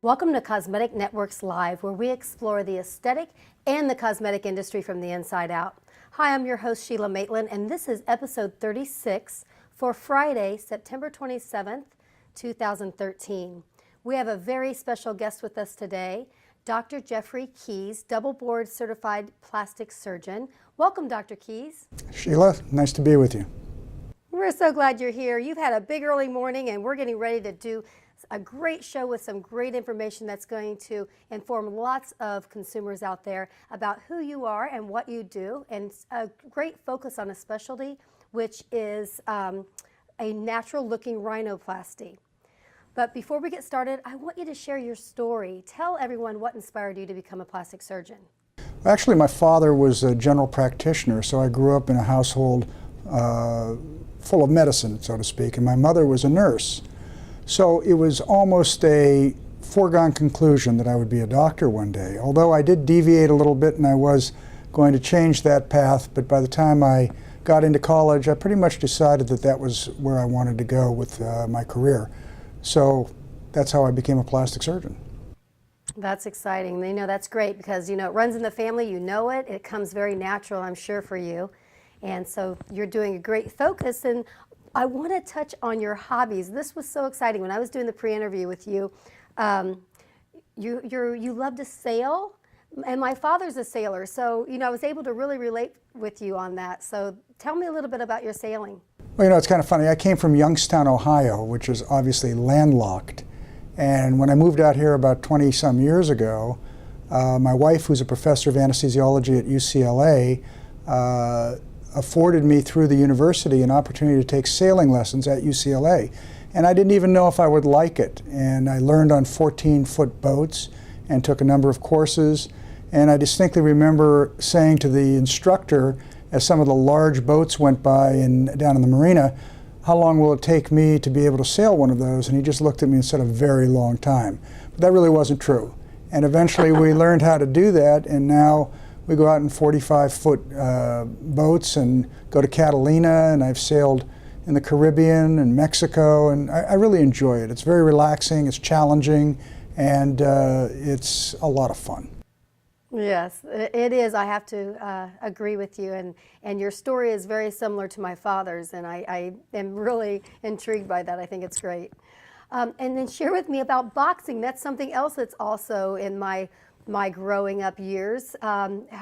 Welcome to Csometic Networks Live, where we explore the aesthetic and the cosmetic industry from the inside out. Hi, I'm your host, Sheila Maitlen, and this is episode 36 for Friday, September 27th, 2013. We have a very special guest with us today, Dr. Geoffrey Keyes, double board certified plastic surgeon. Welcome, Dr. Keyes. Sheila, nice to be with you. We're so glad you're here. You've had a big early morning, and we're getting ready to do a great show with some great information that's going to inform lots of consumers out there about who you are and what you do, and a great focus on a specialty, which is a natural looking rhinoplasty. But before we get started, I want you to share your story. Tell everyone what inspired you to become a plastic surgeon. Actually, my father was a general practitioner, so I grew up in a household full of medicine, so to speak, and my mother was a nurse. So it was almost a foregone conclusion that I would be a doctor one day, although I did deviate a little bit and I was going to change that path, but by the time I got into college, I pretty much decided that that was where I wanted to go with my career. So that's how I became a plastic surgeon. That's exciting. You know, that's great because, you know, it runs in the family, you know it. It comes very natural, I'm sure, for you. And so you're doing a great focus. And I want to touch on your hobbies. This was so exciting. When I was doing the pre-interview with you, you love to sail, and my father's a sailor. So, you know, I was able to really relate with you on that. So tell me a little bit about your sailing. Well, you know, it's kind of funny. I came from Youngstown, Ohio, which is obviously landlocked. And when I moved out here about 20-some years ago, my wife, who's a professor of anesthesiology at UCLA, afforded me through the university an opportunity to take sailing lessons at UCLA. And I didn't even know if I would like it. And I learned on 14-foot boats and took a number of courses. And I distinctly remember saying to the instructor, as some of the large boats went by down in the marina, how long will it take me to be able to sail one of those? And he just looked at me and said, a very long time. But that really wasn't true. And eventually we learned how to do that, and now we go out in 45-foot boats and go to Catalina, and I've sailed in the Caribbean and Mexico, and I really enjoy it. It's very relaxing, it's challenging, and it's a lot of fun. Yes, it is. I have to agree with you, and your story is very similar to my father's, and I am really intrigued by that. I think it's great. And then share with me about boxing. That's something else that's also in my growing up years.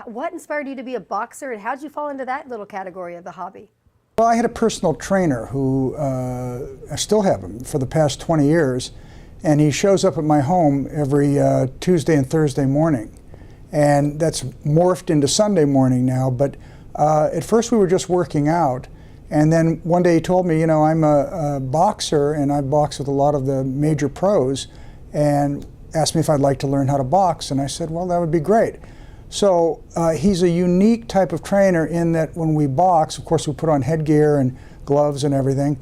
What inspired you to be a boxer, and how did you fall into that little category of the hobby? Well, I had a personal trainer who, I still have him for the past 20 years, and he shows up at my home every Tuesday and Thursday morning. And that's morphed into Sunday morning now, but at first we were just working out, and then one day he told me, you know, I'm a boxer and I box with a lot of the major pros, and asked me if I'd like to learn how to box, and I said, well, that would be great. So he's a unique type of trainer in that when we box, of course we put on headgear and gloves and everything,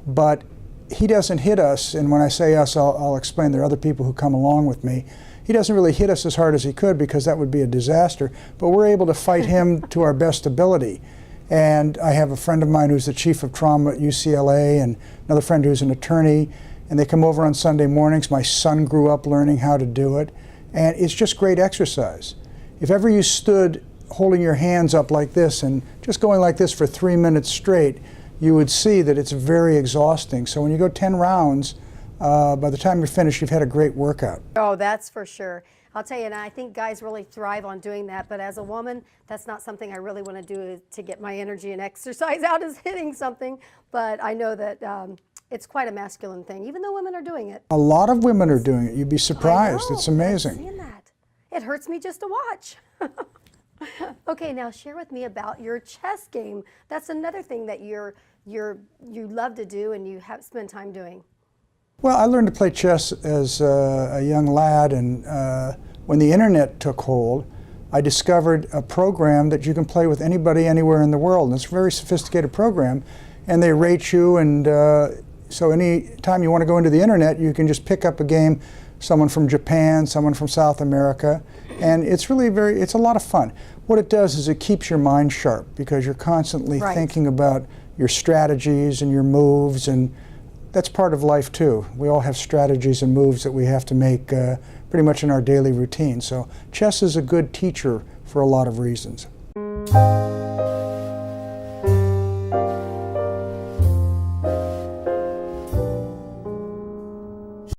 but he doesn't hit us, and when I say us, I'll explain there are other people who come along with me. He doesn't really hit us as hard as he could because that would be a disaster, but we're able to fight him to our best ability. And I have a friend of mine who's the chief of trauma at UCLA, and another friend who's an attorney, and they come over on Sunday mornings. My son grew up learning how to do it, and it's just great exercise. If ever you stood holding your hands up like this and just going like this for 3 minutes straight, you would see that it's very exhausting. So when you go 10 rounds, by the time you're finished, you've had a great workout. Oh, that's for sure. I'll tell you, and I think guys really thrive on doing that, but as a woman, that's not something I really want to do to get my energy and exercise out, is hitting something, but I know that it's quite a masculine thing, even though women are doing it. A lot of women are doing it. You'd be surprised. I know, it's amazing. I've seen that. It hurts me just to watch. Okay, now share with me about your chess game. That's another thing that you love to do and you have spent time doing. Well, I learned to play chess as a young lad, and when the internet took hold, I discovered a program that you can play with anybody anywhere in the world. And it's a very sophisticated program, and they rate you, and so any time you want to go into the internet, you can just pick up a game, someone from Japan, someone from South America, and it's really it's a lot of fun. What it does is it keeps your mind sharp because you're constantly thinking about your strategies and your moves, and that's part of life too. We all have strategies and moves that we have to make pretty much in our daily routine. So chess is a good teacher for a lot of reasons.